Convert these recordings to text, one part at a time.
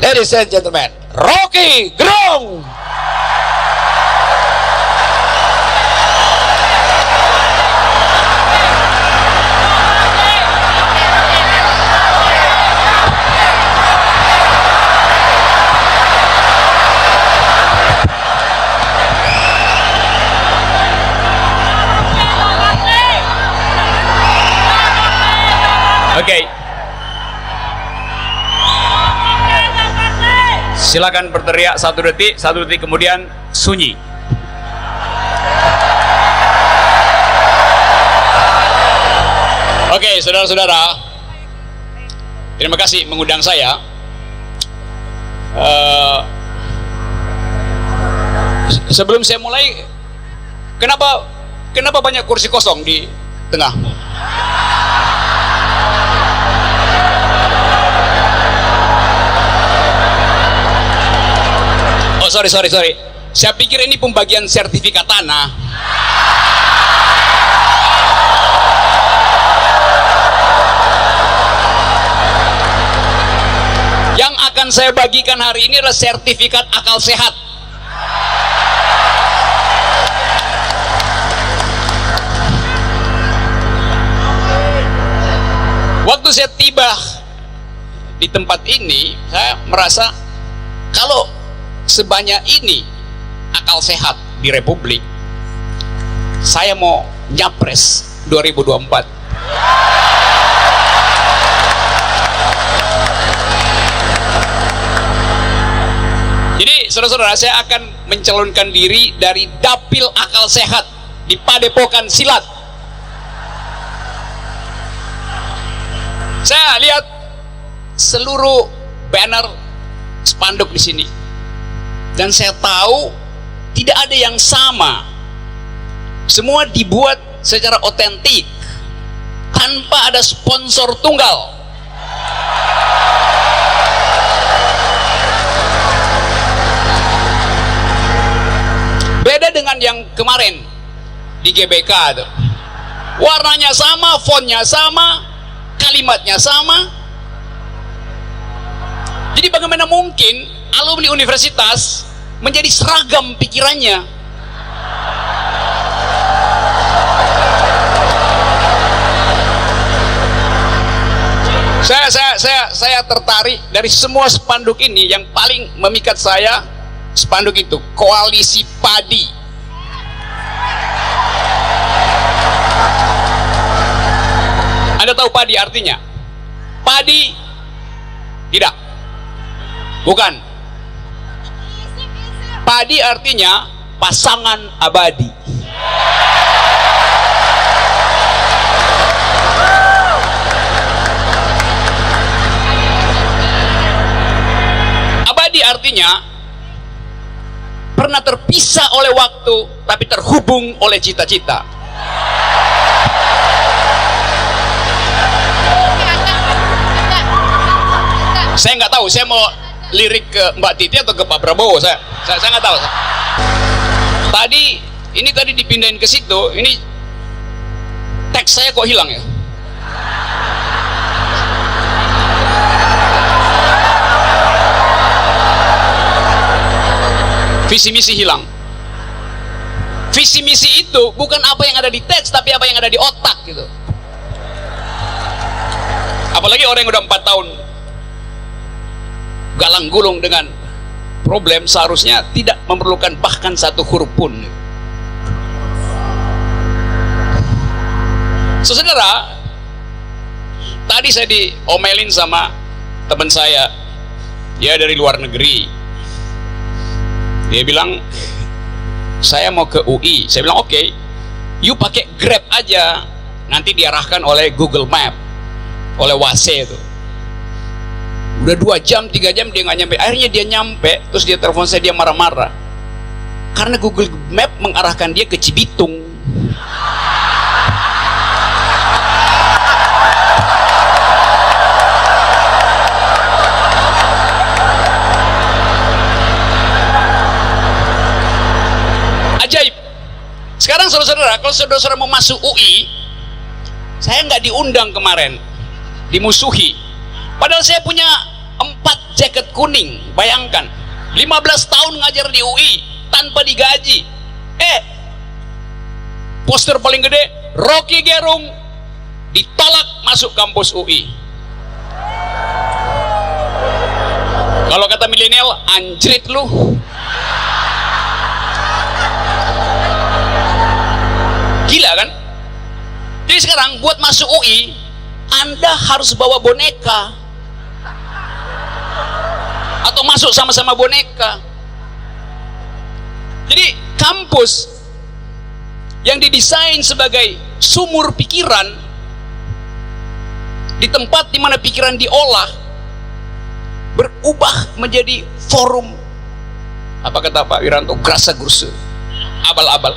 Ladies and gentlemen, Rocky Gerung. Oke. Silakan berteriak 1 detik kemudian sunyi. Oke, saudara-saudara, terima kasih mengundang saya. Sebelum saya mulai, kenapa banyak kursi kosong di tengah? Oh, sorry. Saya pikir ini pembagian sertifikat tanah. Yang akan saya bagikan hari ini adalah sertifikat akal sehat. Waktu saya tiba di tempat ini, saya merasa kalau sebanyak ini akal sehat di Republik, saya mau nyapres 2024. Jadi saudara-saudara, saya akan mencalonkan diri dari Dapil Akal Sehat di Padepokan Silat. Saya lihat seluruh banner spanduk di sini. Dan saya tahu tidak ada yang sama. Semua dibuat secara otentik, tanpa ada sponsor tunggal. Beda dengan yang kemarin di GBK tuh. Warnanya sama, fontnya sama, kalimatnya sama. Jadi bagaimana mungkin alumni universitas menjadi seragam pikirannya? Saya tertarik dari semua spanduk ini, yang paling memikat saya spanduk itu Koalisi Padi. Anda tahu padi artinya? Padi tidak. Bukan. Padi artinya pasangan abadi. Abadi artinya pernah terpisah oleh waktu tapi terhubung oleh cita-cita. Saya nggak tahu, saya mau lirik ke Mbak Titi atau ke Pak Prabowo, saya nggak tahu. Tadi dipindahin ke situ, ini teks saya kok hilang ya? Visi misi hilang. Visi misi itu bukan apa yang ada di teks, tapi apa yang ada di otak gitu. Apalagi orang yang udah 4 tahun galang gulung dengan problem, seharusnya tidak memerlukan bahkan satu huruf pun. Saudara, tadi saya diomelin sama teman saya, dia dari luar negeri. Dia bilang, saya mau ke UI. Saya bilang, oke, you pakai Grab aja, nanti diarahkan oleh Google Map, oleh WASE itu. Udah 2 jam, 3 jam dia nggak nyampe. Akhirnya dia nyampe, terus dia telepon saya, dia marah-marah karena Google Map mengarahkan dia ke Cibitung. Ajaib. Sekarang saudara-saudara, kalau saudara-saudara mau masuk UI, saya nggak diundang kemarin, dimusuhi. Padahal saya punya 4 jaket kuning. Bayangkan, 15 tahun ngajar di UI tanpa digaji. Poster paling gede, Rocky Gerung ditolak masuk kampus UI. Kalau kata milenial, anjrit lu. Gila kan? Jadi sekarang buat masuk UI, Anda harus bawa boneka atau masuk sama-sama boneka. Jadi kampus yang didesain sebagai sumur pikiran, di tempat di mana pikiran diolah, berubah menjadi forum, apa kata Pak Wiranto, grasa gursu, abal-abal.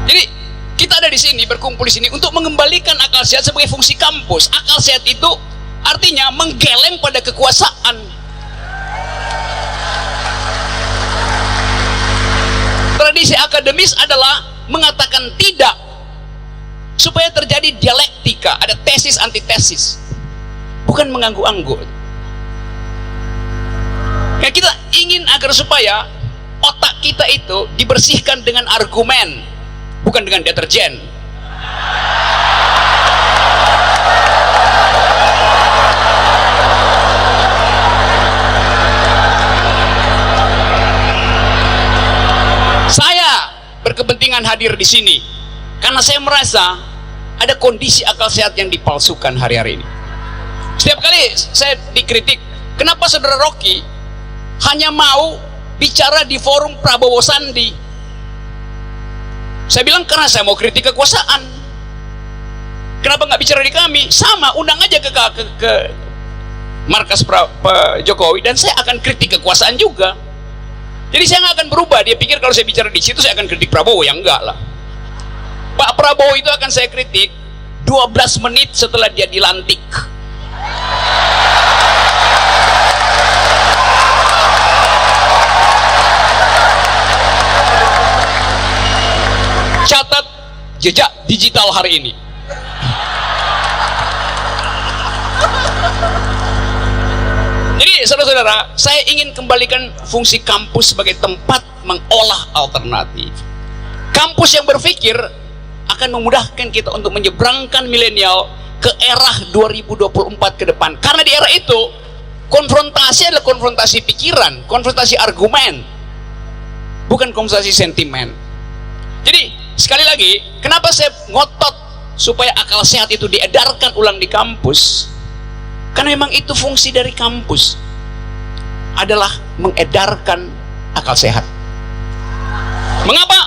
Jadi kita ada di sini, berkumpul di sini untuk mengembalikan akal sehat sebagai fungsi kampus. Akal sehat itu artinya menggeleng pada kekuasaan. Tradisi akademis adalah mengatakan tidak supaya terjadi dialektika, ada tesis antitesis, bukan mengganggu-anggu. Ya, kita ingin agar supaya otak kita itu dibersihkan dengan argumen, bukan dengan deterjen. Saya berkepentingan hadir di sini karena saya merasa ada kondisi akal sehat yang dipalsukan hari-hari ini. Setiap kali saya dikritik, kenapa saudara Rocky hanya mau bicara di forum Prabowo Sandi? Saya bilang karena saya mau kritik kekuasaan. Kenapa nggak bicara di kami? Sama, undang aja ke markas Pak Jokowi dan saya akan kritik kekuasaan juga. Jadi saya nggak akan berubah. Dia pikir kalau saya bicara di situ saya akan kritik Prabowo, ya enggak lah. Pak Prabowo itu akan saya kritik 12 menit setelah dia dilantik. Catat jejak digital hari ini. Jadi saudara-saudara, saya ingin kembalikan fungsi kampus sebagai tempat mengolah alternatif. Kampus yang berpikir akan memudahkan kita untuk menyeberangkan milenial ke era 2024 ke depan. Karena di era itu konfrontasi adalah konfrontasi pikiran, konfrontasi argumen, bukan konfrontasi sentimen. Jadi sekali lagi, kenapa saya ngotot supaya akal sehat itu diedarkan ulang di kampus? Karena memang itu fungsi dari kampus, adalah mengedarkan akal sehat. Mengapa?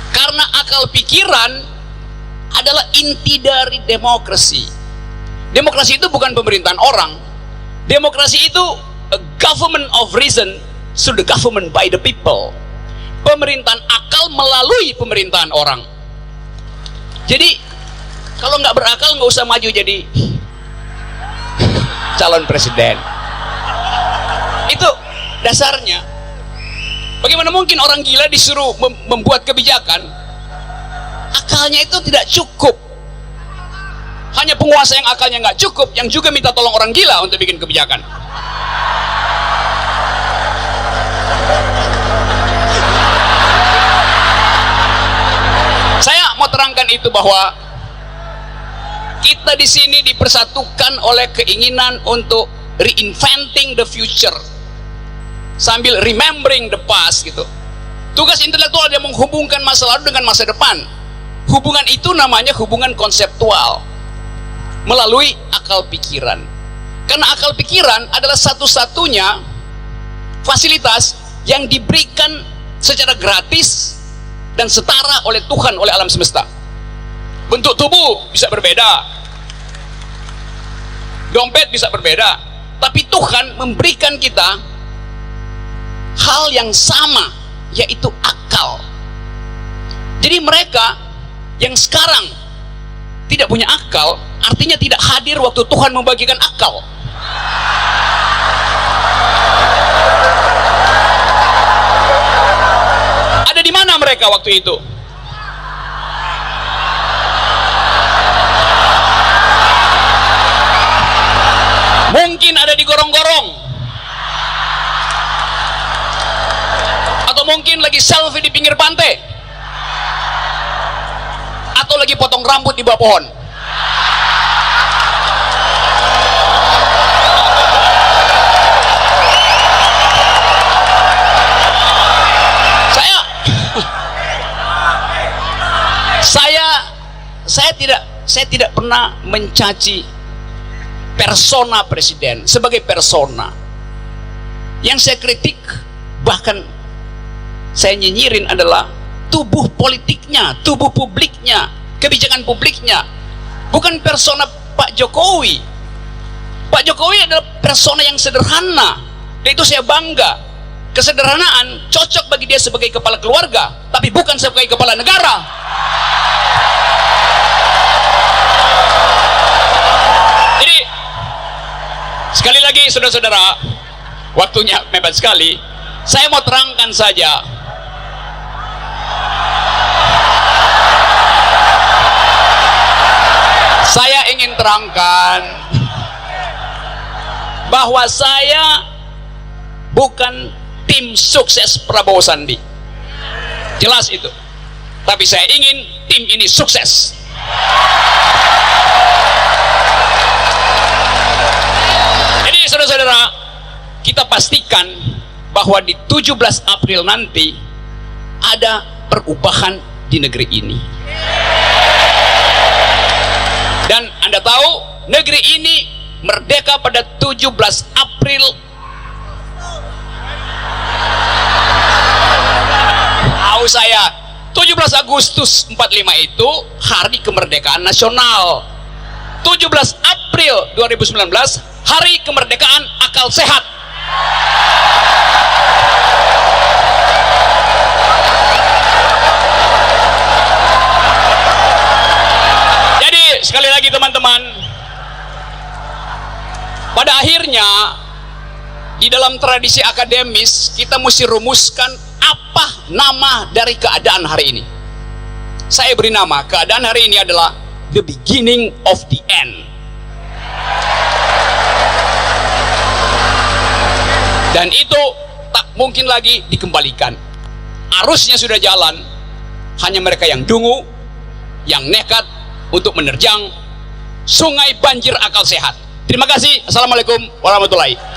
Karena akal pikiran adalah inti dari demokrasi. Demokrasi itu bukan pemerintahan orang. Demokrasi itu a government of reason through the government by the people. Pemerintahan akal melalui pemerintahan orang. Jadi kalau nggak berakal nggak usah maju jadi calon presiden. Itu dasarnya. Bagaimana mungkin orang gila disuruh membuat kebijakan? Akalnya itu tidak cukup. Hanya penguasa yang akalnya nggak cukup yang juga minta tolong orang gila untuk bikin kebijakan. Saya mau terangkan itu bahwa kita di sini dipersatukan oleh keinginan untuk reinventing the future sambil remembering the past gitu. Tugas intelektual dia menghubungkan masa lalu dengan masa depan. Hubungan itu namanya hubungan konseptual melalui akal pikiran. Karena akal pikiran adalah satu-satunya fasilitas yang diberikan secara gratis dan setara oleh Tuhan, oleh alam semesta. Bentuk tubuh bisa berbeda, dompet bisa berbeda, tapi Tuhan memberikan kita hal yang sama, yaitu akal. Jadi mereka yang sekarang tidak punya akal, artinya tidak hadir waktu Tuhan membagikan akal. Ada di mana mereka waktu itu? gorong-gorong, atau mungkin lagi selfie di pinggir pantai, atau lagi potong rambut di bawah pohon. Saya tidak pernah mencaci persona presiden sebagai persona. Yang saya kritik, bahkan saya nyinyirin, adalah tubuh politiknya, tubuh publiknya, kebijakan publiknya, bukan persona Pak Jokowi. Pak Jokowi adalah persona yang sederhana, dan itu saya bangga. Kesederhanaan cocok bagi dia sebagai kepala keluarga, tapi bukan sebagai kepala negara. Jadi sekali lagi saudara-saudara, waktunya mepet sekali, saya mau terangkan saja. Saya ingin terangkan bahwa saya bukan tim sukses Prabowo Sandi, jelas itu. Tapi saya ingin tim ini sukses. Jadi saudara-saudara, kita pastikan bahwa di 17 April nanti ada perubahan di negeri ini. Dan Anda tahu, negeri ini merdeka pada 17 April. Tahu saya, 17 Agustus 45 itu hari kemerdekaan nasional. 17 April 2019 hari kemerdekaan akal sehat. Jadi sekali lagi teman-teman, pada akhirnya di dalam tradisi akademis kita mesti rumuskan apa nama dari keadaan hari ini. Saya beri nama, keadaan hari ini adalah the beginning of the end. Dan itu tak mungkin lagi dikembalikan. Arusnya sudah jalan, hanya mereka yang dungu, yang nekat untuk menerjang sungai banjir akal sehat. Terima kasih. Assalamualaikum warahmatullahi wabarakatuh.